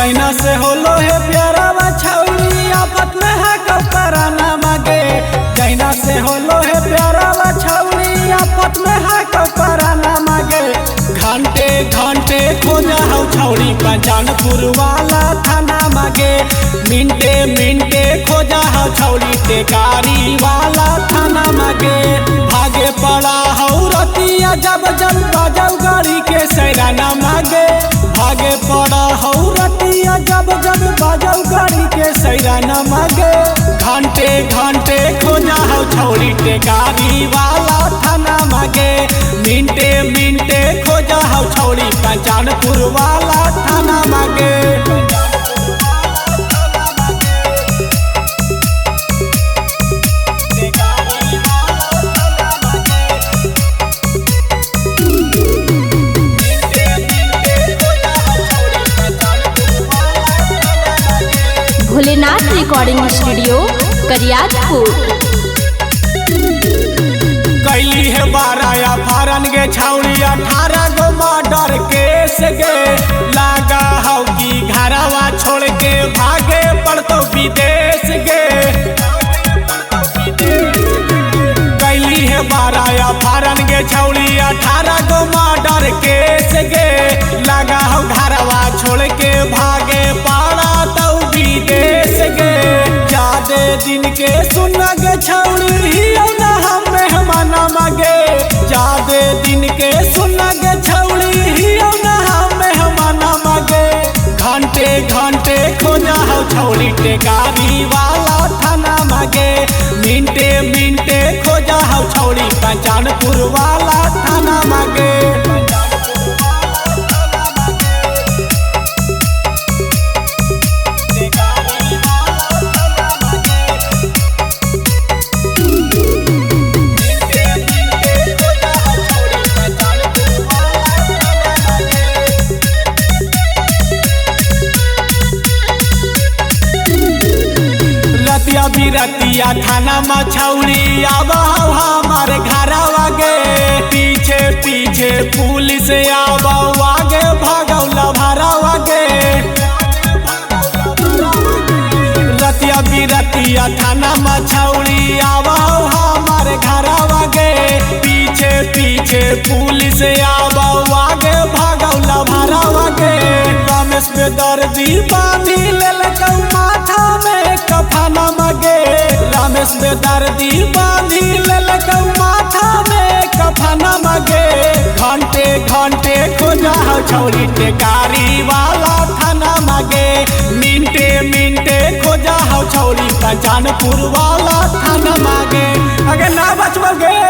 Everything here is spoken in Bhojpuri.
जैना से होलो है प्यारा छौरी आफत में है कपराना मांगे। जैना से होलो है प्यारा छौरी आफत में है कपराना मांगे। घंटे घंटे खोजा हो छौरी पंचानपुर वाला थाना मांगे। मिनटे मिनटे खोजा हो छौरी टेकारी वाला थाना मांगे। भागे पड़ा हो रतिया जब जब बाजल गाड़ी के सैराना मांगे। भागे पड़ा हो रतिया जब जब बाजल गाड़ी के सैराना मांगे। घंटे घंटे खोजा हो छौरी टेकारी वाला थाना मांगे। मिनटे मिनटे खोजा हो छौरी पंचानपुर वाला थाना मांगे। Bholenath recording studio Kariyatpur. कैली है बाराया फारन गे छौरी 18 गो मर्डर केस गे। लागा हो कि घरवा छोड़ के भागे पड़तो विदेश गे। कैली है बाराया फारन गे छौरी 18 गो मर्डर केस गे। लागा हो घरवा छोड़ के भागे पड़ा तो विदेश गे। जादे दिन के सुन गे छौरी हियो ना हम मेहमाना मांगे। जादे दिन के सुन गे छौरी हियो ना हम मेहमाना मांगे। घंटे घंटे खोजा हो छौरी टेकारी वाला थाना मांगे। मिनटे मिनटे खोजा हो छौरी पंचानपुर वाला थाना मांगे। रतिया बिरतिया थाना में छौरी आवा हमार घरवा गे। पीछे पीछे पुलिस आवा आगे भगौला भरवा गे। रतिया बिरतिया थाना में छौरी आवा हमार घरवा गे। पीछे पीछे पुलिस आवा आगे भगौला भरवा गे। रमेश में दर्दी बांधी लेलकौ माथा में कफना मांगे। रमेश में दर्दी बांधी लेलकौ माथा में कफना मांगे। घंटे घंटे खोजा हो छौरी टेकारी वाला थाना मांगे। मिनटे मिनटे खोजा हो छौरी पंचानपुर वाला थाना मांगे। अगर ना बचबोगे